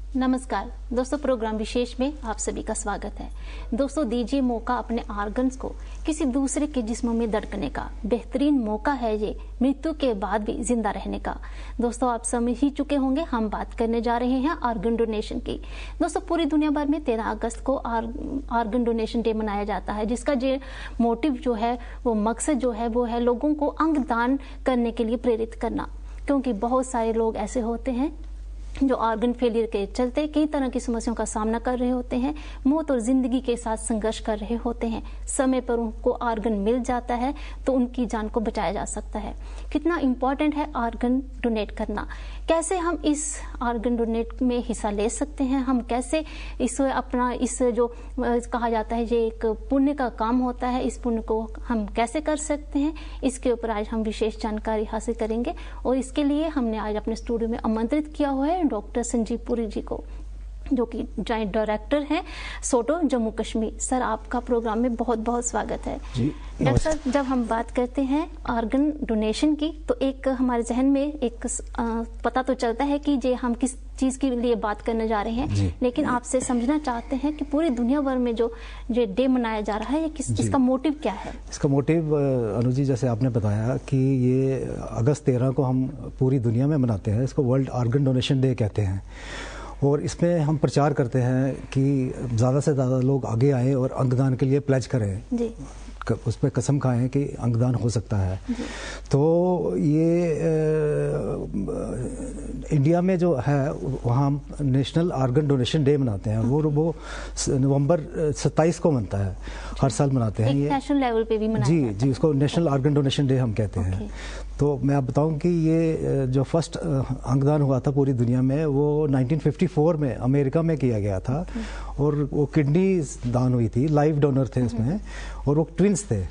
नमस्कार दोस्तों, प्रोग्राम विशेष में आप सभी का स्वागत है। दोस्तों, दीजिए मौका अपने ऑर्गन्स को किसी दूसरे के जिस्म में धड़कने का। बेहतरीन मौका है ये मृत्यु के बाद भी जिंदा रहने का। दोस्तों, आप समझ ही चुके होंगे हम बात करने जा रहे हैं ऑर्गन डोनेशन की। दोस्तों, पूरी दुनिया भर में 13 अगस्त को ऑर्गन डोनेशन डे मनाया जाता है, जिसका जो मोटिव जो है, वो मकसद जो है वो है लोगों को अंग दान करने के लिए प्रेरित करना। क्योंकि बहुत सारे लोग ऐसे होते हैं जो ऑर्गन फेलियर के चलते कई तरह की समस्याओं का सामना कर रहे होते हैं, मौत और जिंदगी के साथ संघर्ष कर रहे होते हैं। समय पर उनको ऑर्गन मिल जाता है तो उनकी जान को बचाया जा सकता है। कितना इम्पोर्टेंट है ऑर्गन डोनेट करना। कैसे हम इस ऑर्गन डोनेट में हिस्सा ले सकते हैं, हम कैसे इस जो कहा जाता है ये एक पुण्य का काम होता है, इस पुण्य को हम कैसे कर सकते हैं, इसके ऊपर आज हम विशेष जानकारी हासिल करेंगे। और इसके लिए हमने आज अपने स्टूडियो में आमंत्रित किया हुआ है डॉक्टर संजीव पुरी जी को, जो कि जॉइंट डायरेक्टर हैं सोटो जम्मू कश्मीर। सर, आपका प्रोग्राम में बहुत बहुत स्वागत है। डॉक्टर साहब, जब हम बात करते हैं ऑर्गन डोनेशन की तो एक हमारे जहन में एक पता तो चलता है कि जे हम किस चीज के लिए बात करने जा रहे हैं, लेकिन आपसे समझना चाहते हैं कि पूरी दुनिया भर में जो ये डे मनाया जा रहा है, ये इसका मोटिव क्या है? इसका मोटिव अनु जी, जैसे आपने बताया कि ये अगस्त 13 को हम पूरी दुनिया में मनाते हैं। इसको वर्ल्ड ऑर्गन डोनेशन डे कहते हैं। और इसमें हम प्रचार करते हैं कि ज़्यादा से ज़्यादा लोग आगे आएँ और अंगदान के लिए प्लेज करें जी। उस पर कसम खाएं कि अंगदान हो सकता है। तो ये इंडिया में जो है वहाँ नेशनल ऑर्गन डोनेशन डे मनाते हैं। वो नवंबर 27 को मनता है, हर साल मनाते हैं। ये नेशनल लेवल पे भी मनाया जी, उसको नेशनल ऑर्गन डोनेशन डे हम कहते हैं। तो मैं आप बताऊं कि ये जो फर्स्ट अंगदान हुआ था पूरी दुनिया में, वो 1954 में अमेरिका में किया गया था। और वो किडनी दान हुई थी, लाइव डोनर थे इसमें, और वो ट्विंस थे।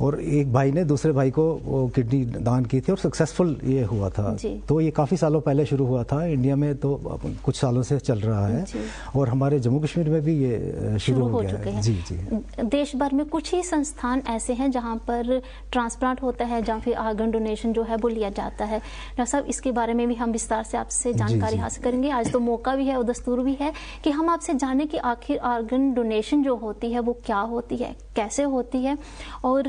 और एक भाई ने दूसरे भाई को वो किडनी दान की थी और सक्सेसफुल ये हुआ था। तो ये काफ़ी सालों पहले शुरू हुआ था इंडिया में, तो कुछ सालों से चल रहा है। और हमारे जम्मू कश्मीर में भी ये शुरू हो गया है। जी। देश भर में कुछ ही संस्थान ऐसे हैं जहां पर ट्रांसप्लांट होता है, जहां फिर ऑर्गन डोनेशन जो है वो लिया जाता है। डॉक्टर साहब, इसके बारे में भी हम विस्तार से आपसे जानकारी हासिल करेंगे। आज तो मौका भी है और दस्तूर भी है कि हम आपसे जाने कि आखिर ऑर्गन डोनेशन जो होती है वो क्या होती है, कैसे होती है, और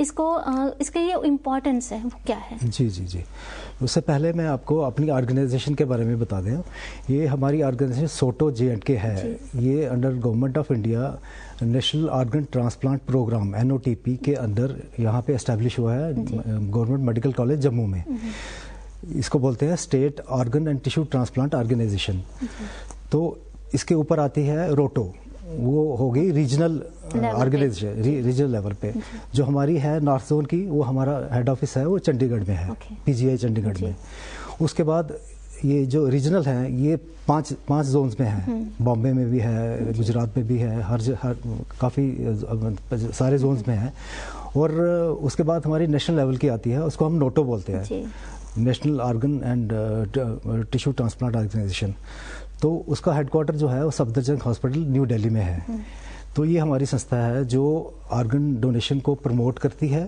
इसके ये इम्पोर्टेंस है वो क्या है? जी। उससे पहले मैं आपको अपनी ऑर्गेनाइजेशन के बारे में बता दें। ये हमारी ऑर्गेनाइजेशन सोटो J&K है। ये under government of India national organ transplant programme NOTP के अंदर यहाँ पे एस्टेब्लिश हुआ है, गवर्नमेंट मेडिकल कॉलेज जम्मू में। इसको बोलते हैं state organ and tissue transplant organisation. तो इसके ऊपर आती है रोटो, वो हो गई रीजनल ऑर्गेनाइजेशन, रीजनल लेवल पे। जो हमारी है नॉर्थ जोन की, वो हमारा हेड ऑफिस है वो चंडीगढ़ में है, PGI चंडीगढ़ में। उसके बाद ये जो रीजनल हैं ये पांच जोन्स में हैं। बॉम्बे में भी है, गुजरात में भी है, हर काफ़ी सारे जोन्स में है। और उसके बाद हमारी नेशनल लेवल की आती है, उसको हम नोटो बोलते हैं, national organ and tissue transplant organisation. तो उसका हेडक्वार्टर जो है वो सफदरजंग हॉस्पिटल न्यू दिल्ली में है। तो ये हमारी संस्था है जो ऑर्गन डोनेशन को प्रमोट करती है,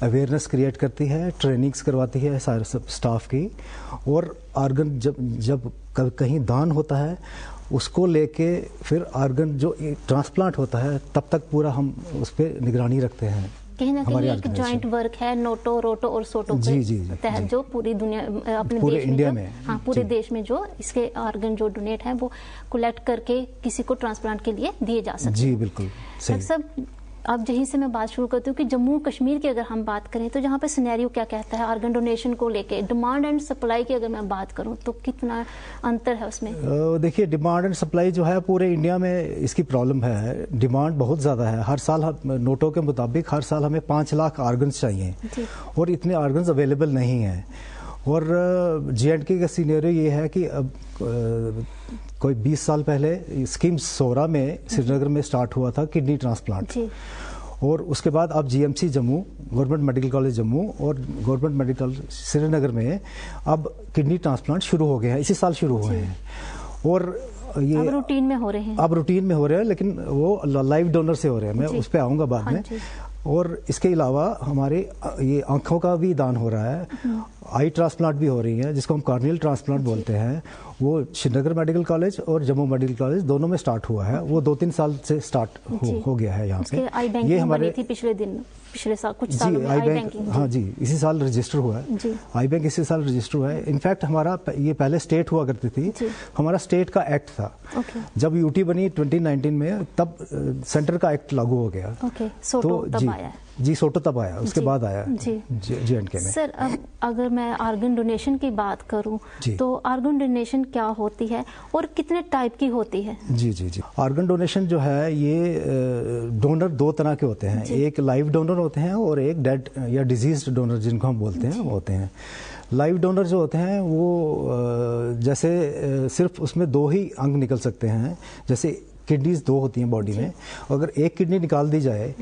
अवेयरनेस क्रिएट करती है, ट्रेनिंग्स करवाती है सारे सब स्टाफ की। और ऑर्गन जब कहीं दान होता है उसको लेके फिर ऑर्गन जो ट्रांसप्लांट होता है तब तक पूरा हम उस पर निगरानी रखते हैं। कहीं ना कहीं एक जॉइंट वर्क है नोटो, रोटो और सोटो के तहत जो पूरी दुनिया अपने पूरे देश इंडिया में पूरे देश में जो इसके ऑर्गन जो डोनेट है वो कलेक्ट करके किसी को ट्रांसप्लांट के लिए दिए जा सकते हैं। जी बिल्कुल सही। सब अब यहीं से मैं बात शुरू करती हूँ कि जम्मू कश्मीर की अगर हम बात करें तो जहाँ पे सिनेरियो क्या कहता है ऑर्गन डोनेशन को लेके, डिमांड एंड सप्लाई की अगर मैं बात करूँ तो कितना अंतर है उसमें? देखिए, डिमांड एंड सप्लाई जो है पूरे इंडिया में इसकी प्रॉब्लम है। डिमांड बहुत ज़्यादा है। हर साल नोटों के मुताबिक हर साल हमें 5 लाख ऑर्गन्स चाहिए और इतने ऑर्गन्स अवेलेबल नहीं हैं। और J&K का सीनियर ये है कि अब कोई 20 साल पहले स्कीम सोरा में श्रीनगर में स्टार्ट हुआ था किडनी ट्रांसप्लांट। और उसके बाद अब GMC Jammu, government medical college Jammu और गवर्नमेंट मेडिकल श्रीनगर में अब किडनी ट्रांसप्लांट शुरू हो गए हैं, इसी साल शुरू हुए हैं। और ये अब रूटीन में हो रहे हैं। अब रूटीन में हो रहे हैं, लेकिन वो लाइव डोनर से हो रहे हैं। मैं उस पर आऊँगा बाद में। और इसके अलावा हमारे ये आंखों का भी दान हो रहा है। आई ट्रांसप्लांट भी हो रही है, जिसको हम कार्नियल ट्रांसप्लांट बोलते हैं। वो श्रीनगर मेडिकल कॉलेज और जम्मू मेडिकल कॉलेज दोनों में स्टार्ट हुआ है। वो 2-3 साल से स्टार्ट हो गया है यहाँ पे। ये हमारे थी पिछले साल कुछ सालों में आई बैंकिंग। हाँ जी, इसी साल रजिस्टर हुआ है आई बैंक, इसी साल रजिस्टर हुआ है। इनफैक्ट हमारा ये पहले स्टेट हुआ करती थी, हमारा स्टेट का एक्ट था। जब यूटी बनी 2019 में, तब सेंटर का एक्ट लागू हो गया। सोटो तब आया जी, सोटो तब आया, उसके बाद आया J&K में। सर, अब अगर मैं ऑर्गन डोनेशन की बात करूं तो ऑर्गन डोनेशन क्या होती है और कितने टाइप की होती है? जी, ऑर्गन डोनेशन जो है ये डोनर 2 तरह के होते हैं। एक लाइव डोनर होते हैं और एक डेड या डिजीज्ड डोनर जिनको हम बोलते हैं होते हैं। लाइव डोनर जो होते हैं वो जैसे सिर्फ उसमें 2 ही अंग निकल सकते हैं। जैसे किडनीज 2 होती हैं बॉडी में, अगर एक किडनी निकाल दी जाए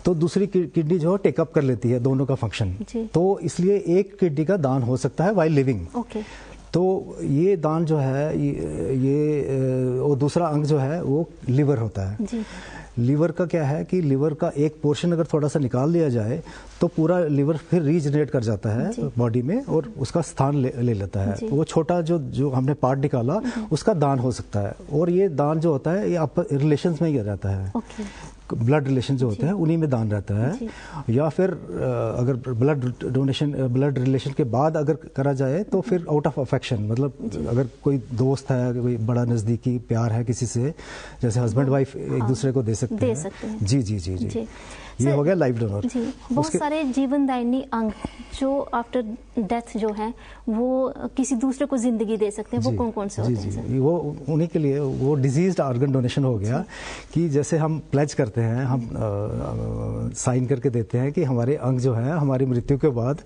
तो दूसरी किडनी जो है टेकअप कर लेती है दोनों का फंक्शन। तो इसलिए एक किडनी का दान हो सकता है वाइल लिविंग। तो ये दान जो है ये और दूसरा अंग जो है वो लिवर होता है। लीवर का क्या है कि लीवर का एक पोर्शन अगर थोड़ा सा निकाल लिया जाए तो पूरा लीवर फिर रीजनरेट कर जाता है बॉडी में और उसका स्थान ले लेता है। वो छोटा जो हमने पार्ट निकाला उसका दान हो सकता है। और ये दान जो होता है ये रिलेशंस में ही रहता है। ब्लड रिलेशन जो होते हैं उन्हीं में दान रहता है। या फिर अगर ब्लड रिलेशन के बाद अगर करा जाए तो फिर आउट ऑफ अफेक्शन, मतलब अगर कोई दोस्त है, कोई बड़ा नज़दीकी प्यार है किसी से, जैसे हस्बैंड वाइफ एक दूसरे को दे सकते हैं। जी, ये हो गया लाइफ डोनर। बहुत सारे जीवनदायिनी अंग जो आफ्टर डेथ जो है वो किसी दूसरे को जिंदगी दे सकते हैं, वो कौन कौन से होते हैं? वो उन्हीं के लिए वो डिजीज्ड ऑर्गन डोनेशन हो गया कि जैसे हम प्लेज करते हैं, हम साइन करके देते हैं कि हमारे अंग जो है हमारी मृत्यु के बाद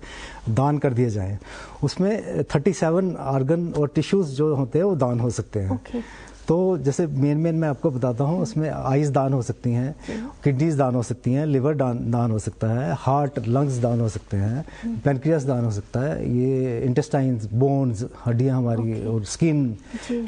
दान कर दिए जाएं। उसमें 37 ऑर्गन और टिश्यूज जो होते हैं वो दान हो सकते हैं। तो जैसे मेन मैं आपको बताता हूँ, उसमें आइज दान हो सकती हैं, किडनीज दान हो सकती हैं, लिवर दान हो सकता है, हार्ट लंग्स दान हो सकते हैं, पेनक्रियास दान हो सकता है, ये इंटेस्टाइन्स, बोन्स, हड्डियाँ हमारी और स्किन,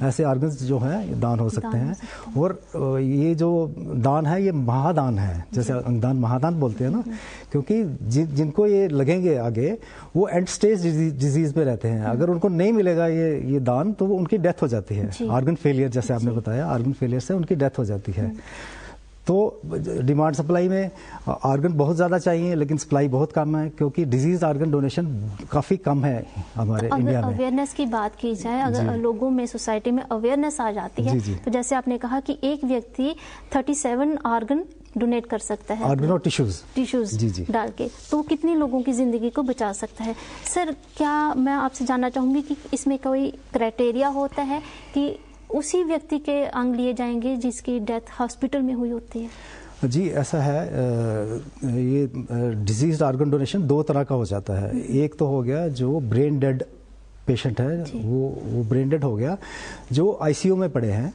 ऐसे ऑर्गन्स जो हैं दान हो सकते हैं। और ये जो दान है ये महादान है, जैसे अंगदान महादान बोलते हैं ना, क्योंकि जिनको ये लगेंगे आगे वो एंड स्टेज डिजीज में रहते हैं। अगर उनको नहीं मिलेगा ये दान तो वो उनकी डेथ हो जाती है। ऑर्गन फेलियर, जैसे आपने बताया, ऑर्गन फेलियर से उनकी डेथ हो जाती है। तो डिमांड सप्लाई में ऑर्गन बहुत ज़्यादा चाहिए लेकिन सप्लाई बहुत कम है, क्योंकि डिजीज ऑर्गन डोनेशन काफ़ी कम है हमारे इंडिया में। अवेयरनेस की बात की जाए, अगर लोगों में, सोसाइटी में अवेयरनेस आ जाती है तो जैसे आपने कहा कि एक व्यक्ति 37 ऑर्गन डोनेट कर सकता है, ऑर्गन और टिश्यूज डाल के, तो कितनी लोगों की जिंदगी को बचा सकता है? सर, क्या मैं आपसे जानना चाहूंगी कि इसमें कोई क्राइटेरिया होता है कि उसी व्यक्ति के अंग लिए जाएंगे जिसकी डेथ हॉस्पिटल में हुई होती है? जी, ऐसा है। ये डिजीज ऑर्गन डोनेशन 2 तरह का हो जाता है। एक तो हो गया जो ब्रेन डेड पेशेंट है, वो ब्रेन डेड हो गया, जो आईसीयू में पड़े हैं,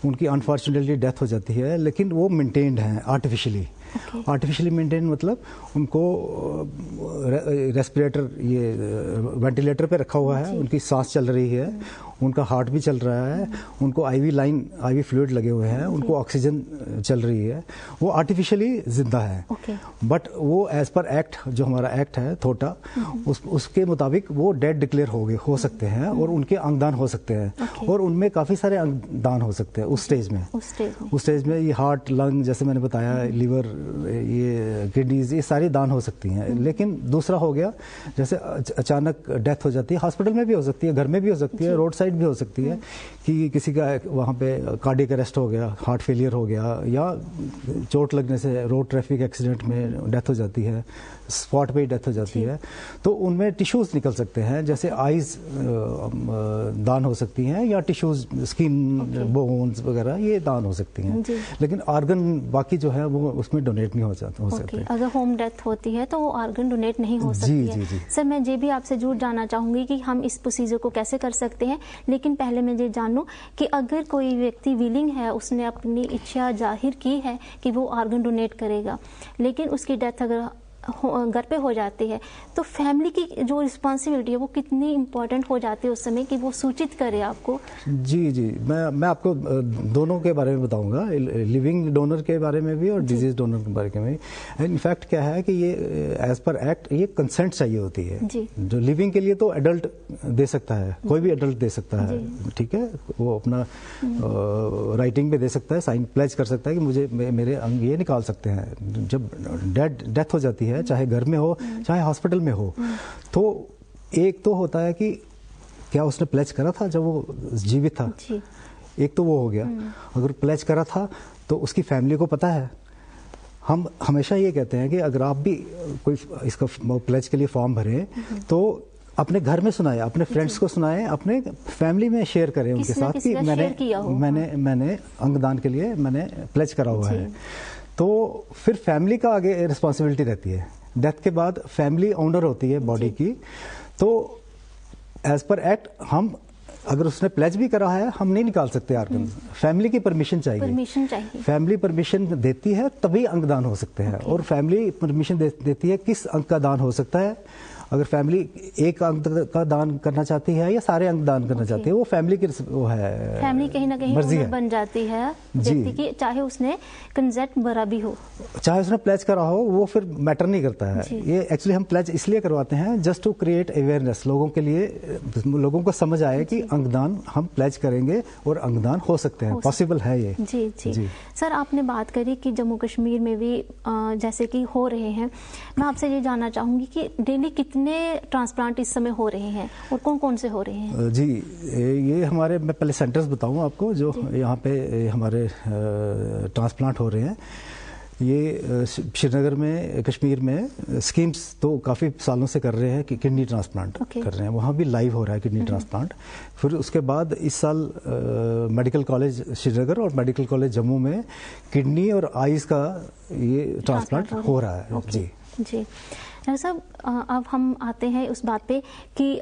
उनकी अनफॉर्चुनेटली डेथ हो जाती है, लेकिन वो मेंटेन्ड हैं आर्टिफिशियली। आर्टिफिशियली मेंटेन मतलब उनको रेस्पिरेटर, ये वेंटिलेटर पे रखा हुआ है, उनकी सांस चल रही है, उनका हार्ट भी चल रहा है, उनको आईवी फ्लूइड लगे हुए हैं, उनको ऑक्सीजन चल रही है, वो आर्टिफिशियली जिंदा है। बट वो एज पर एक्ट, जो हमारा एक्ट है थोटा, उसके मुताबिक वो डेड डिक्लेयर हो सकते हैं और उनके अंगदान हो सकते हैं। और उनमें काफी सारे अंगदान हो सकते हैं उस स्टेज में ये हार्ट, लंग, जैसे मैंने बताया, लिवर, ये किडनीज, ये सारी दान हो सकती हैं। लेकिन दूसरा हो गया जैसे अचानक डेथ हो जाती है, हॉस्पिटल में भी हो सकती है, घर में भी हो सकती है, रोड साइड भी हो सकती है कि किसी का वहाँ पे कार्डियक अरेस्ट हो गया, हार्ट फेलियर हो गया, या चोट लगने से रोड ट्रैफिक एक्सीडेंट में डेथ हो जाती है, स्पॉट पे ही डेथ हो जाती है। तो उनमें टिश्यूज निकल सकते हैं, जैसे आइज दान हो सकती हैं, या टिश्यूज, स्किन, बोन्स वगैरह ये दान हो सकती हैं। लेकिन ऑर्गन बाकी जो है वो उसमें डोनेट नहीं हो सकते। अगर होम डेथ होती है तो वो ऑर्गन डोनेट नहीं हो सकती है। सर, मैं ये भी आपसे जरूर जानना चाहूंगी कि हम इस प्रोसीजर को कैसे कर सकते हैं, लेकिन पहले मैं ये जानूं कि अगर कोई व्यक्ति विलिंग है, उसने अपनी इच्छा जाहिर की है कि वो ऑर्गन डोनेट करेगा, लेकिन उसकी डेथ अगर घर पे हो जाती है, तो फैमिली की जो रिस्पॉन्सिबिलिटी है वो कितनी इम्पोर्टेंट हो जाती है उस समय कि वो सूचित करे आपको? जी मैं आपको दोनों के बारे में बताऊंगा, लिविंग डोनर के बारे में भी और डिजीज डोनर के बारे में भी। इनफैक्ट क्या है कि ये एज पर एक्ट ये कंसेंट चाहिए होती है। जो लिविंग के लिए तो एडल्ट दे सकता है, कोई भी एडल्ट दे सकता है, ठीक है, वो अपना राइटिंग पे दे सकता है, साइन प्लेज कर सकता है कि मुझे मेरे अंग ये निकाल सकते हैं। जब डेथ हो जाती है, चाहे घर में हो चाहे हॉस्पिटल में हो, तो एक तो होता है कि क्या उसने प्लेज करा था जब वो जीवित था, एक तो वो हो गया। अगर प्लेज करा था तो उसकी फैमिली को पता है। हम हमेशा ये कहते हैं कि अगर आप भी कोई इसका प्लेज के लिए फॉर्म भरें तो अपने घर में सुनाए, अपने फ्रेंड्स को सुनाए, अपने फैमिली में शेयर करें उनके साथ कि मैंने अंगदान के लिए मैंने प्लेज करा हुआ है। तो फिर फैमिली का आगे रिस्पॉन्सिबिलिटी रहती है। डेथ के बाद फैमिली ओनर होती है बॉडी की। तो एज पर एक्ट हम अगर उसने प्लेज भी करा है, हम नहीं निकाल सकते आर्गन। फैमिली की परमिशन चाहिए। फैमिली परमिशन देती है तभी अंगदान हो सकते हैं। और फैमिली परमिशन देती है किस अंग का दान हो सकता है। अगर फैमिली एक अंग का दान करना चाहती है या सारे अंग दान करना चाहती है, वो फैमिली की वो है, फैमिली कहीं ना कहीं मर्जी बन जाती है व्यक्ति की, चाहे उसने कंसेंट भरा भी हो, चाहे उसने प्लेज करा हो, वो फिर मैटर नहीं करता है। ये एक्चुअली हम प्लेज इसलिए करवाते हैं जस्ट टू क्रिएट अवेयरनेस, लोगों के लिए, लोगों को समझ आए कि अंगदान हम प्लेज करेंगे और अंगदान हो सकते हैं, पॉसिबल है ये। जी सर, आपने बात करी कि जम्मू कश्मीर में भी जैसे कि हो रहे हैं। मैं आपसे ये जानना चाहूंगी कि डेली कितने ट्रांसप्लांट इस समय हो रहे हैं और कौन कौन से हो रहे हैं? जी, ये हमारे, मैं पहले सेंटर्स बताऊं आपको जो यहाँ पे हमारे ट्रांसप्लांट हो रहे हैं। ये श्रीनगर में, कश्मीर में स्कीम्स तो काफ़ी सालों से कर रहे हैं कि किडनी ट्रांसप्लांट कर रहे हैं, वहाँ भी लाइव हो रहा है किडनी ट्रांसप्लांट। फिर उसके बाद इस साल मेडिकल कॉलेज श्रीनगर और मेडिकल कॉलेज जम्मू में किडनी और आईज का ये ट्रांसप्लांट हो रहा है। जी डॉक्टर साहब, अब हम आते हैं उस बात पे कि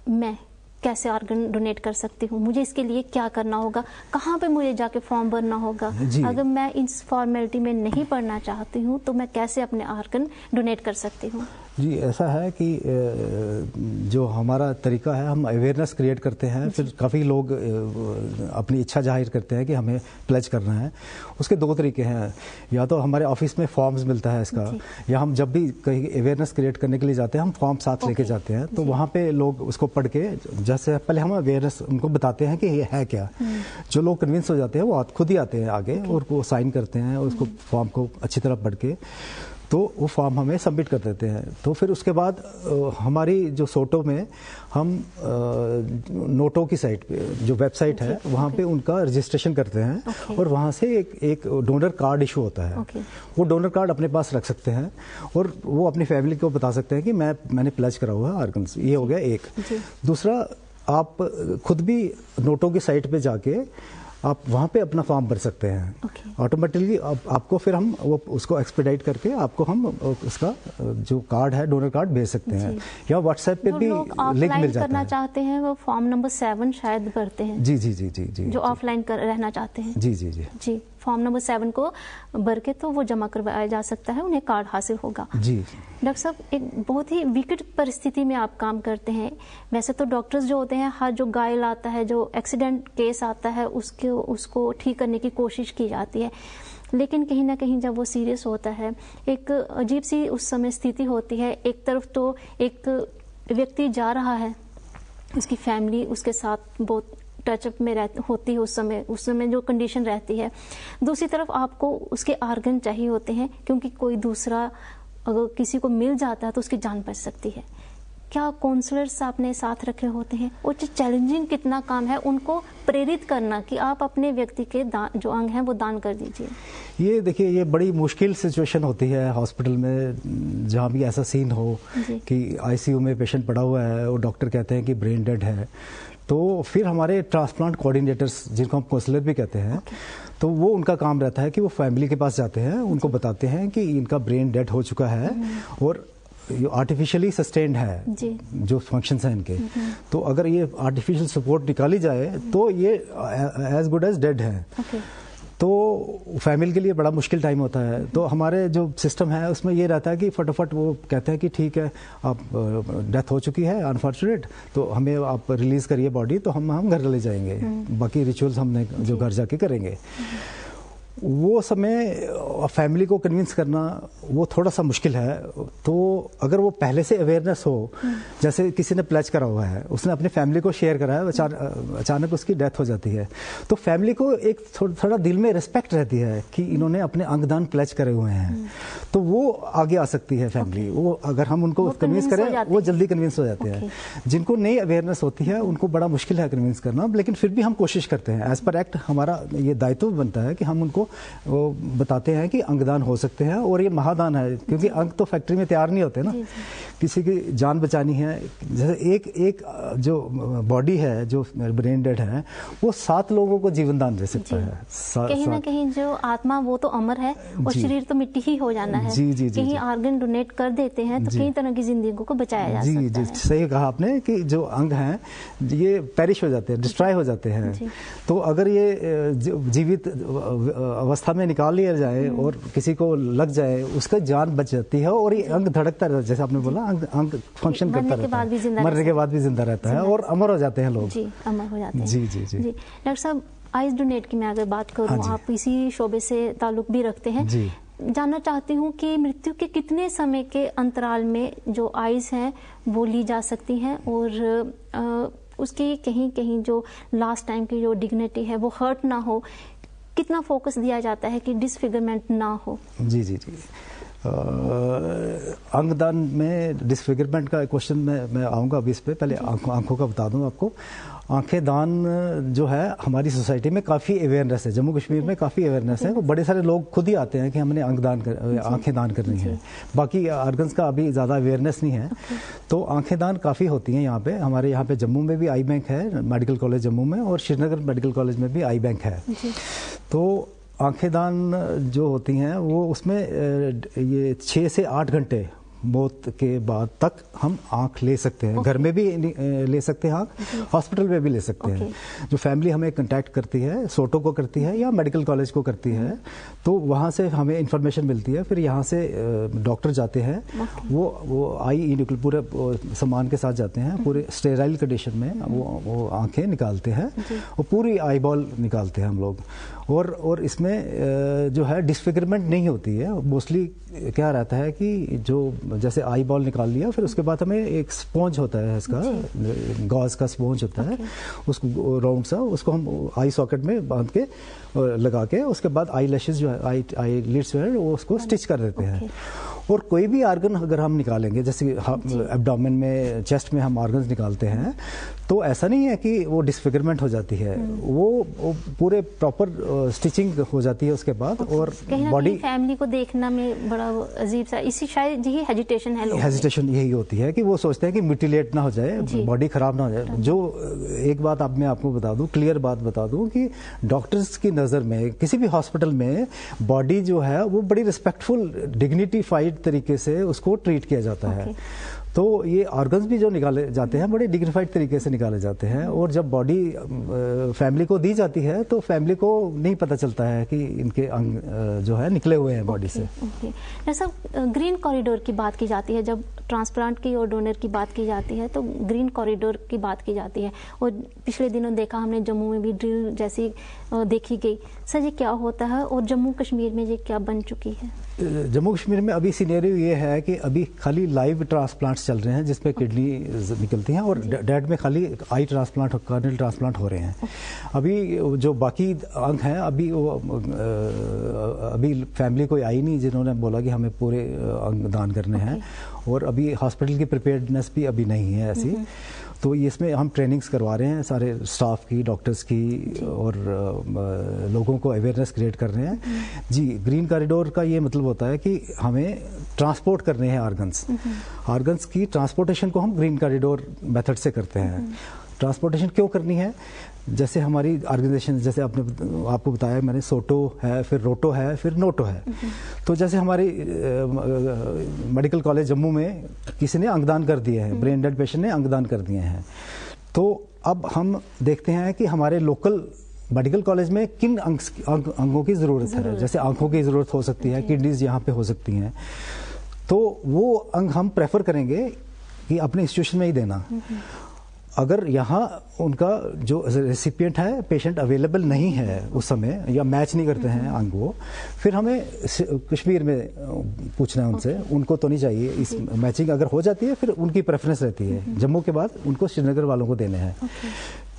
मैं कैसे ऑर्गन डोनेट कर सकती हूँ, मुझे इसके लिए क्या करना होगा, कहाँ पे मुझे जाके फॉर्म भरना होगा। अगर मैं इस फॉर्मेलिटी में नहीं पढ़ना चाहती हूँ तो मैं कैसे अपने ऑर्गन डोनेट कर सकती हूँ? जी, ऐसा है कि जो हमारा तरीका है, हम अवेयरनेस क्रिएट करते हैं। फिर काफ़ी लोग अपनी इच्छा जाहिर करते हैं कि हमें प्लेज करना है। उसके दो तरीके हैं, या तो हमारे ऑफिस में फॉर्म्स मिलता है इसका, या हम जब भी कहीं अवेयरनेस क्रिएट करने के लिए जाते हैं हम फॉर्म साथ लेके जाते हैं। तो वहाँ पे लोग उसको पढ़ के, जैसे पहले हम अवेयरनेस उनको बताते हैं कि ये है क्या। जो लोग कन्विंस हो जाते हैं वो खुद ही आते हैं आगे और वो साइन करते हैं और उसको फॉर्म को अच्छी तरह पढ़ के तो वो फॉर्म हमें सबमिट कर देते हैं। तो फिर उसके बाद हमारी जो सोटो में हम नोटो की साइट पे, जो वेबसाइट है, वहाँ पे उनका रजिस्ट्रेशन करते हैं और वहाँ से एक डोनर कार्ड इशू होता है। वो डोनर कार्ड अपने पास रख सकते हैं और वो अपनी फैमिली को बता सकते हैं कि मैंने प्लेज करा हुआ है ऑर्गन्स। ये हो गया एक। दूसरा, आप खुद भी नोटो की साइट पे जाके आप वहाँ पे अपना फॉर्म भर सकते हैं। ऑटोमेटिकली आपको फिर हम वो उसको एक्सपेडाइट करके आपको हम उसका जो कार्ड है, डोनर कार्ड भेज सकते हैं, या व्हाट्सएप पे भी लिंक मिल जाता है। करना चाहते हैं वो फॉर्म नंबर 7 शायद भरते हैं। जी जो ऑफलाइन रहना चाहते हैं। जी, फॉर्म नंबर 7 को भर के तो वो जमा करवाया जा सकता है, उन्हें कार्ड हासिल होगा। जी डॉक्टर साहब, एक बहुत ही विकट परिस्थिति में आप काम करते हैं। वैसे तो डॉक्टर्स जो होते हैं, हर जो घायल आता है, जो एक्सीडेंट केस आता है, उसको ठीक करने की कोशिश की जाती है, लेकिन कहीं ना कहीं जब वो सीरियस होता है, एक अजीब सी उस समय स्थिति होती है। एक तरफ तो एक व्यक्ति जा रहा है, उसकी फैमिली उसके साथ बहुत टचअप में होती है, उस समय जो कंडीशन रहती है। दूसरी तरफ आपको उसके ऑर्गन चाहिए होते हैं, क्योंकि कोई दूसरा अगर किसी को मिल जाता है तो उसकी जान बच सकती है। क्या काउंसलर्स आपने साथ रखे होते हैं, और चैलेंजिंग कितना काम है उनको प्रेरित करना कि आप अपने व्यक्ति के जो अंग हैं वो दान कर दीजिए? ये देखिए, ये बड़ी मुश्किल सिचुएशन होती है हॉस्पिटल में, जहाँ भी ऐसा सीन हो कि आईसीयू में पेशेंट पड़ा हुआ है और डॉक्टर कहते हैं कि ब्रेन डेड है। तो फिर हमारे ट्रांसप्लांट कोऑर्डिनेटर्स, जिनको हम काउंसलर भी कहते हैं, तो वो उनका काम रहता है कि वो फैमिली के पास जाते हैं, उनको बताते हैं कि इनका ब्रेन डेड हो चुका है और आर्टिफिशियली सस्टेन्ड है जो फंक्शंस हैं इनके। तो अगर ये आर्टिफिशियल सपोर्ट निकाली जाए तो ये एज गुड एज डेड है। तो फैमिली के लिए बड़ा मुश्किल टाइम होता है। तो हमारे जो सिस्टम है उसमें ये रहता है कि फटाफट वो कहते हैं कि ठीक है आप डेथ हो चुकी है अनफॉर्चुनेट, तो हमें आप रिलीज करिए बॉडी, तो हम घर ले जाएंगे, बाकी रिचुअल्स हमने जो घर जाके करेंगे। वो समय फैमिली को कन्विंस करना वो थोड़ा सा मुश्किल है। तो अगर वो पहले से अवेयरनेस हो, जैसे किसी ने प्लेज करा हुआ है, उसने अपनी फैमिली को शेयर करा है, अचानक उसकी डेथ हो जाती है, तो फैमिली को एक थोड़ा दिल में रिस्पेक्ट रहती है कि इन्होंने अपने अंगदान प्लेज करे हुए हैं, तो वो आगे आ सकती है फैमिली। वो अगर हम उनको कन्विंस करें वो जल्दी कन्विंस हो जाते हैं। जिनको नई अवेयरनेस होती है उनको बड़ा मुश्किल है कन्विंस करना, लेकिन फिर भी हम कोशिश करते हैं। एज पर एक्ट हमारा ये दायित्व बनता है कि हम उनको वो बताते हैं कि अंगदान हो सकते हैं, और ये महादान है, क्योंकि अंग तो फैक्ट्री में तैयार नहीं होते ना, किसी की जान बचानी है। जैसे एक जो बॉडी है जो ब्रेन डेड है वो 7 लोगों को जीवन दान दे सकता है। कहीं ना कहीं जो आत्मा वो तो अमर है और शरीर तो मिट्टी ही हो जाना है। कहीं ऑर्गन डोनेट कर देते हैं तो कई तरह की जिंदगियों को बचाया जा सकता है। सही कहा आपने कि जो अंग हैं ये पेरिश हो जाते हैं, डिस्ट्रॉय हो जाते हैं। तो अगर ये जीवित अवस्था में निकाल लिया जाए और किसी को लग जाए, उसका जान बच जाती है और ये अंग धड़कता रहता है, जैसे आपने बोला अंग फंक्शन करता रहता है, मरने के बाद भी जिंदा रहता है और अमर हो जाते हैं लोग। जी, अमर हो जाते हैं। जी। डॉक्टर साहब, आइस डोनेट की मैं अगर बात करूं, आप इसी शोबे से ताल्लुक भी रखते हैं, जानना चाहती हूँ कि मृत्यु के कितने समय के अंतराल में जो आइस हैं वो ली जा सकती हैं, और उसकी कहीं कहीं जो लास्ट टाइम की जो डिग्निटी है वो हर्ट ना हो, कितना फोकस दिया जाता है कि डिसफिगरमेंट ना हो? जी। अंगदान में डिसफिगरमेंट का क्वेश्चन मैं आऊँगा अभी इस पे। पहले आंखों का बता दूं आपको। आंखें दान जो है हमारी सोसाइटी में काफ़ी अवेयरनेस है, जम्मू कश्मीर में काफ़ी अवेयरनेस है। बड़े सारे लोग खुद ही आते हैं कि हमने आंखें दान करनी है। बाकी ऑर्गन्स का अभी ज़्यादा अवेयरनेस नहीं है। तो आंखें दान काफ़ी होती हैं यहाँ पे। हमारे यहाँ पे जम्मू में भी आई बैंक है, मेडिकल कॉलेज जम्मू में, और श्रीनगर मेडिकल कॉलेज में भी आई बैंक है। तो आंखें दान जो होती हैं वो उसमें ये 6 से 8 घंटे मौत के बाद तक हम आंख ले सकते हैं। घर में भी ले सकते हैं आंख, हॉस्पिटल में भी ले सकते हैं। जो फैमिली हमें कांटेक्ट करती है, सोटो को करती है या मेडिकल कॉलेज को करती है, तो वहाँ से हमें इंफॉर्मेशन मिलती है। फिर यहाँ से डॉक्टर जाते हैं, वो आई पूरे सामान के साथ जाते हैं, पूरे स्टेराइल कंडीशन में वो आंखें निकालते हैं, वो पूरी आई बॉल निकालते हैं हम लोग। और इसमें जो है डिसफिगरमेंट नहीं होती है। मोस्टली क्या रहता है कि जो जैसे आई बॉल निकाल लिया, फिर उसके बाद हमें एक स्पॉन्ज होता है इसका, गॉज का स्पॉन्ज होता है, उसको राउंड सा, उसको हम आई सॉकेट में बांध के लगा के उसके बाद आई लैशेस जो है, आई लिड्स जो है वो उसको स्टिच कर देते हैं। और कोई भी ऑर्गन अगर हम निकालेंगे, जैसे एब्डोमेन में, चेस्ट में हम ऑर्गन्स निकालते हैं, तो ऐसा नहीं है कि वो डिसफिगरमेंट हो जाती है, वो पूरे प्रॉपर स्टिचिंग हो जाती है उसके बाद। और बॉडी फैमिली को देखना में बड़ा अजीब सा, इसी शायद यही हेजिटेशन है, हेजिटेशन यही होती है कि वो सोचते हैं कि म्यूटिलेट ना हो जाए, बॉडी खराब ना हो जाए। जो एक बात अब मैं आपको बता दूं, क्लियर बात बता दूं कि डॉक्टर्स की नज़र में किसी भी हॉस्पिटल में बॉडी जो है वो बड़ी रिस्पेक्टफुल, डिग्निटीफाइड तरीके से उसको ट्रीट किया जाता है। तो ये ऑर्गन्स भी जो निकाले जाते हैं बड़े डिग्निफाइड तरीके से निकाले जाते हैं। और जब बॉडी फैमिली को दी जाती है तो फैमिली को नहीं पता चलता है कि इनके अंग जो है निकले हुए हैं बॉडी से। डॉक्टर साहब, ग्रीन कॉरिडोर की बात की जाती है, जब ट्रांसप्लांट की और डोनर की बात की जाती है तो ग्रीन कॉरिडोर की बात की जाती है। और पिछले दिनों देखा हमने जम्मू में भी ड्रिल जैसी देखी गई। सर ये क्या होता है और जम्मू कश्मीर में ये क्या बन चुकी है? जम्मू कश्मीर में अभी सिनेरियो ये है कि अभी खाली लाइव ट्रांसप्लांट्स चल रहे हैं जिसमें किडनी निकलती हैं, और डेड में खाली आई ट्रांसप्लांट और कार्नियल ट्रांसप्लांट हो रहे हैं। अभी जो बाकी अंग हैं अभी फैमिली कोई आई नहीं जिन्होंने बोला कि हमें पूरे अंग दान करने हैं, और अभी हॉस्पिटल की प्रिपेयर्डनेस भी अभी नहीं है ऐसी। तो इसमें हम ट्रेनिंग्स करवा रहे हैं सारे स्टाफ की, डॉक्टर्स की, और लोगों को अवेयरनेस क्रिएट कर रहे हैं। जी, ग्रीन कॉरिडोर का ये मतलब होता है कि हमें ट्रांसपोर्ट करने हैं ऑर्गन्स की ट्रांसपोर्टेशन को हम ग्रीन कॉरिडोर मेथड से करते हैं। ट्रांसपोर्टेशन क्यों करनी है? जैसे हमारी ऑर्गेनाइजेशन, जैसे आपको बताया मैंने, सोटो है, फिर रोटो है, फिर नोटो है। तो जैसे हमारी मेडिकल कॉलेज जम्मू में किसी ने अंगदान कर दिए हैं, ब्रेन डेड पेशेंट ने अंगदान कर दिए हैं, तो अब हम देखते हैं कि हमारे लोकल मेडिकल कॉलेज में किन अंगों की जरूरत है, जैसे आंखों की जरूरत हो सकती है, किडनीज यहाँ पे हो सकती हैं, तो वो अंग हम प्रेफर करेंगे कि अपने इंस्टीट्यूशन में ही देना। अगर यहाँ उनका जो रेसिपिएंट है पेशेंट अवेलेबल नहीं है उस समय या मैच नहीं करते हैं अंग वो, फिर हमें कश्मीर में पूछना है उनसे, उनको तो नहीं चाहिए। इस मैचिंग अगर हो जाती है फिर उनकी प्रेफरेंस रहती है, जम्मू के बाद उनको श्रीनगर वालों को देने हैं।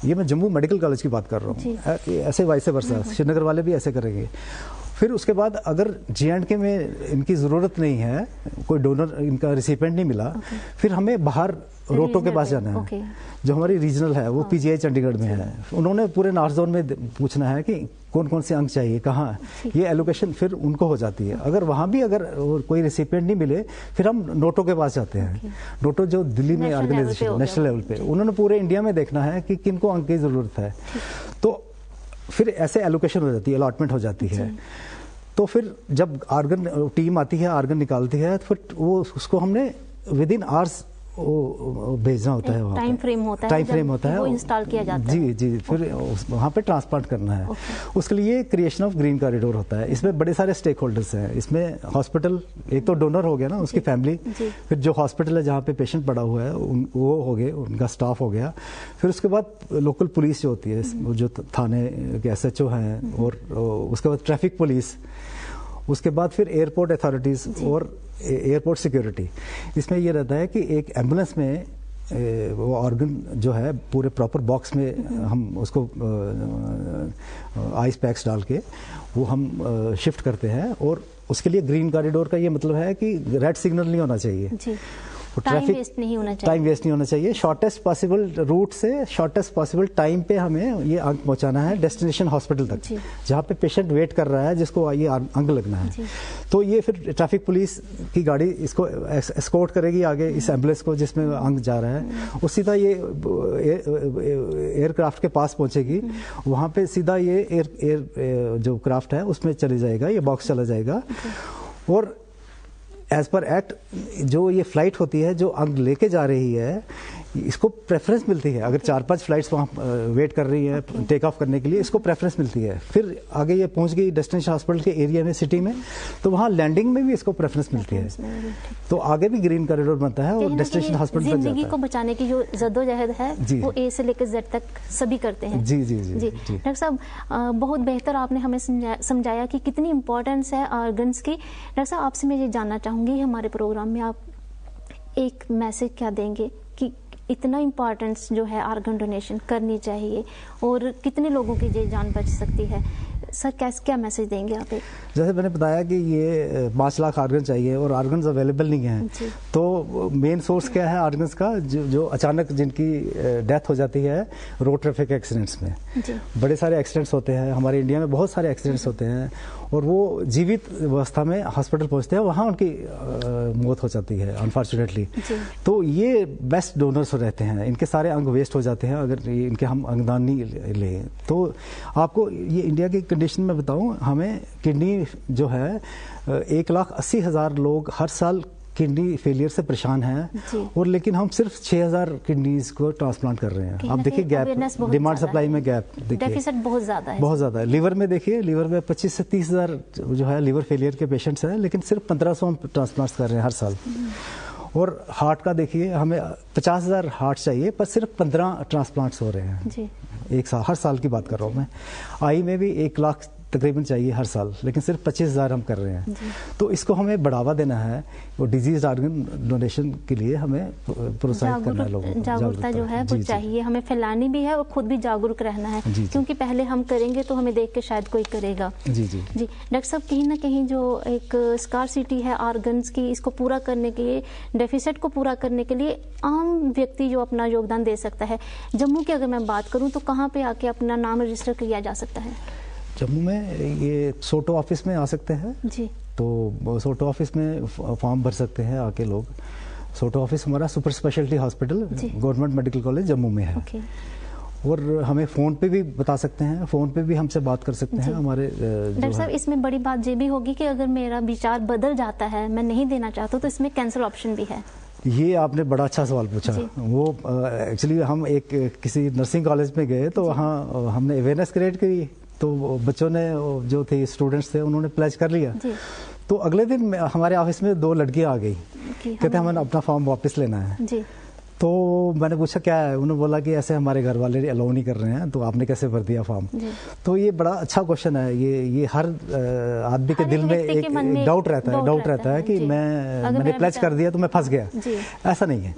ये मैं जम्मू मेडिकल कॉलेज की बात कर रहा हूँ, ऐसे वाइस वर्सा श्रीनगर वाले भी ऐसे करेंगे। फिर उसके बाद अगर J&K में इनकी ज़रूरत नहीं है, कोई डोनर इनका रिसिपेंट नहीं मिला, फिर हमें बाहर रोटो के पास जाना है, जो हमारी रीजनल है, वो PGI चंडीगढ़ में है। उन्होंने पूरे नॉर्थ जोन में पूछना है कि कौन कौन से अंग चाहिए, कहाँ, ये एलोकेशन फिर उनको हो जाती है। अगर वहाँ भी अगर कोई रिसिपेंट नहीं मिले, फिर हम नोटो के पास जाते हैं। नोटो जो दिल्ली में ऑर्गेनाइजेशन नेशनल लेवल पे, उन्होंने पूरे इंडिया में देखना है कि किनको अंग की ज़रूरत है, तो फिर ऐसे एलोकेशन हो जाती है, अलॉटमेंट हो जाती है। तो फिर जब आर्गन टीम आती है, आर्गन निकालती है, तो फिर वो उसको हमने विद इन आवर्स भेजना होता है, टाइम फ्रेम होता है, वो इंस्टॉल किया जाता है। जी, फिर वहाँ पे ट्रांसप्लांट करना है। उसके लिए क्रिएशन ऑफ ग्रीन कॉरिडोर होता है। इसमें बड़े सारे स्टेक होल्डर्स हैं। इसमें हॉस्पिटल, एक तो डोनर हो गया ना, उसकी फैमिली, फिर जो हॉस्पिटल है जहाँ पे पेशेंट पड़ा हुआ है वो हो गए, उनका स्टाफ हो गया, फिर उसके बाद लोकल पुलिस जो होती है, जो थाने के SHO हैं, और उसके बाद ट्रैफिक पुलिस, उसके बाद फिर एयरपोर्ट अथॉरिटीज और एयरपोर्ट सिक्योरिटी। इसमें ये रहता है कि एक एम्बुलेंस में वो ऑर्गन जो है पूरे प्रॉपर बॉक्स में हम उसको आइस पैक्स डाल के वो हम शिफ्ट करते हैं। और उसके लिए ग्रीन कॉरिडोर का ये मतलब है कि रेड सिग्नल नहीं होना चाहिए, टाइम वेस्ट नहीं होना चाहिए, टाइम वेस्ट नहीं होना चाहिए। शॉर्टेस्ट पॉसिबल रूट से शॉर्टेस्ट पॉसिबल टाइम पे हमें ये अंग पहुंचाना है डेस्टिनेशन हॉस्पिटल तक, जहाँ पे पेशेंट वेट कर रहा है, जिसको ये अंग लगना है। तो ये फिर ट्रैफिक पुलिस की गाड़ी इसको एस्कॉर्ट करेगी आगे इस एम्बुलेंस को जिसमें अंग जा रहा है, और सीधा ये एयरक्राफ्ट के पास पहुंचेगी, वहाँ पे सीधा ये एयर जो क्राफ्ट है उसमें चले जाएगा, ये बॉक्स चला जाएगा। और एज पर एक्ट जो ये फ्लाइट होती है जो अंग लेके जा रही है, इसको प्रेफरेंस मिलती है। अगर 4-5 फ्लाइट्स वहाँ वेट कर रही है टेक ऑफ करने के लिए, इसको प्रेफरेंस मिलती है। फिर आगे ये पहुंच गई डेस्टिनेशन हॉस्पिटल के एरिया में, सिटी में, तो वहाँ लैंडिंग में भी इसको प्रेफरेंस मिलती है। तो आगे भी ग्रीन कॉरिडोर बनता है और डेस्टिनेशन हॉस्पिटल तक जाता है। जिंदगी को बचाने की जो जद्दोजहद है वो A से लेकर Z तक सभी करते हैं। जी। डॉक्टर साहब, बहुत बेहतर आपने हमें समझाया कि कितनी इंपॉर्टेंस है ऑर्गन्स की। डॉक्टर साहब, आपसे मैं ये जानना चाहूंगी, हमारे प्रोग्राम में आप एक मैसेज क्या देंगे कि इतना इम्पोर्टेंस जो है ऑर्गन डोनेशन करनी चाहिए और कितने लोगों की ये जान बच सकती है? सर, क्या मैसेज देंगे आप? जैसे मैंने बताया कि ये 5 लाख ऑर्गन चाहिए और ऑर्गन्स अवेलेबल नहीं हैं, तो मेन सोर्स क्या है ऑर्गन्स का? जो अचानक जिनकी डेथ हो जाती है रोड ट्रैफिक एक्सीडेंट्स में। बड़े सारे एक्सीडेंट्स होते हैं हमारे इंडिया में, बहुत सारे एक्सीडेंट्स होते हैं, और वो जीवित अवस्था में हॉस्पिटल पहुंचते हैं, वहाँ उनकी मौत हो जाती है अनफॉर्चुनेटली। तो ये बेस्ट डोनर्स रहते हैं, इनके सारे अंग वेस्ट हो जाते हैं अगर इनके हम अंगदान नहीं लें। तो आपको ये इंडिया की कंडीशन में बताऊं, हमें किडनी जो है 1,80,000 लोग हर साल किडनी फेलियर से परेशान हैं, और लेकिन हम सिर्फ 6,000 किडनीज को ट्रांसप्लांट कर रहे हैं। आप देखिए गैप, डिमांड सप्लाई में गैप देखिए, डेफिसिट बहुत ज्यादा है, बहुत ज्यादा है। लीवर में देखिए, लीवर में 25 से 30,000 जो है लीवर फेलियर के पेशेंट्स हैं, लेकिन सिर्फ 1,500 हम ट्रांसप्लांट कर रहे हैं हर साल। और हार्ट का देखिए, हमें 50,000 हार्ट चाहिए, पर सिर्फ 15 ट्रांसप्लांट्स हो रहे हैं एक साल, हर साल की बात कर रहा हूँ मैं। आई में भी 1 लाख तकरीबन चाहिए हर साल, लेकिन सिर्फ 25,000 हम कर रहे हैं। तो इसको हमें बढ़ावा देना है, वो डिजीज ऑर्गन डोनेशन के लिए हमें प्रोत्साहित करना है लोगों को। जागरूकता जो है वो चाहिए, हमें फैलानी भी है और खुद भी जागरूक रहना है, क्योंकि पहले हम करेंगे तो हमें देख के शायद कोई करेगा। जी डॉक्टर साहब, कहीं ना कहीं जो एक स्कार्सिटी है ऑर्गन्स की, इसको पूरा करने के लिए, डेफिसिट को पूरा करने के लिए आम व्यक्ति जो अपना योगदान दे सकता है, जम्मू की अगर मैं बात करूँ तो कहाँ पे आके अपना नाम रजिस्टर किया जा सकता है? जम्मू में ये सोटो ऑफिस में आ सकते हैं जी। तो सोटो ऑफिस में फॉर्म भर सकते हैं आके लोग। सोटो ऑफिस हमारा super speciality hospital government medical college Jammu में है। और हमें फ़ोन पे भी बता सकते हैं, फ़ोन पे भी हमसे बात कर सकते हैं हमारे। डॉक्टर साहब, इसमें बड़ी बात ये भी होगी कि अगर मेरा विचार बदल जाता है, मैं नहीं देना चाहता, तो इसमें कैंसिल ऑप्शन भी है। ये आपने बड़ा अच्छा सवाल पूछा। वो एक्चुअली हम एक किसी नर्सिंग कॉलेज में गए तो वहाँ हमने अवेयरनेस क्रिएट की, तो बच्चों ने जो थे स्टूडेंट्स थे उन्होंने प्लेज कर लिया। तो अगले दिन हमारे ऑफिस में 2 लड़कियां आ गई, कहते हमें अपना फॉर्म वापस लेना है। तो मैंने पूछा क्या है, उन्होंने बोला कि ऐसे हमारे घर वाले अलाउ नहीं कर रहे हैं, तो आपने कैसे भर दिया फॉर्म। तो ये बड़ा अच्छा क्वेश्चन है। ये हर आदमी के दिल में एक डाउट रहता है कि मैंने प्लेज कर दिया तो मैं फंस गया। ऐसा नहीं है।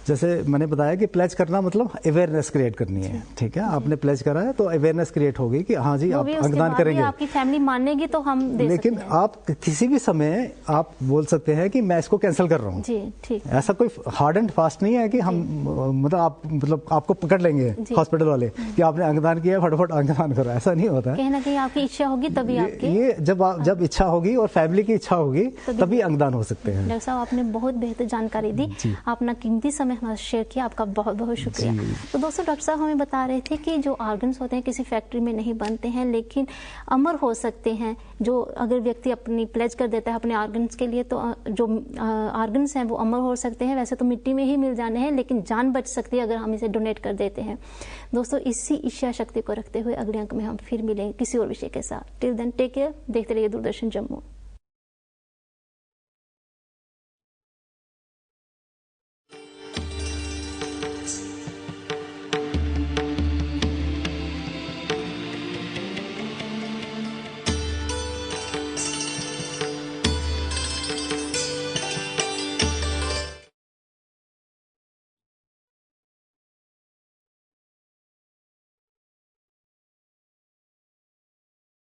जैसे मैंने बताया कि प्लेज करना मतलब अवेयरनेस क्रिएट करनी है। ठीक है, आपने प्लेज करा है तो अवेयरनेस क्रिएट होगी कि हाँ जी आप अंगदान करेंगे, आपकी फैमिली मानेगी तो हम दे सकते हैं। लेकिन आप किसी भी समय आप बोल सकते हैं कि मैं इसको कैंसिल कर रहा हूँ। ऐसा कोई हार्ड एंड फास्ट नहीं है कि हम मतलब आपको पकड़ लेंगे हॉस्पिटल वाले कि आपने अंगदान किया, फटाफट अंगदान करो, ऐसा नहीं होता है। कहीं ना कहीं आपकी इच्छा होगी तभी ये जब इच्छा होगी और फैमिली की इच्छा होगी तभी अंगदान हो सकते हैं। डॉक्टर साहब आपने बहुत बेहतर जानकारी दी, अपना कीमती समय हमारे शेयर किया, आपका बहुत बहुत शुक्रिया। तो दोस्तों डॉक्टर साहब हमें बता रहे थे कि जो ऑर्गन्स होते हैं किसी फैक्ट्री में नहीं बनते हैं लेकिन अमर हो सकते हैं। जो अगर व्यक्ति अपनी प्लेज कर देता है अपने ऑर्गन्स के लिए तो जो ऑर्गन्स हैं वो अमर हो सकते हैं। वैसे तो मिट्टी में ही मिल जाने हैं लेकिन जान बच सकती है अगर हम इसे डोनेट कर देते हैं। दोस्तों इसी इच्छा शक्ति को रखते हुए अगले अंक में हम फिर मिलेंगे किसी और विषय के साथ। टिल देन टेक केयर, देखते रहिए दूरदर्शन जम्मू।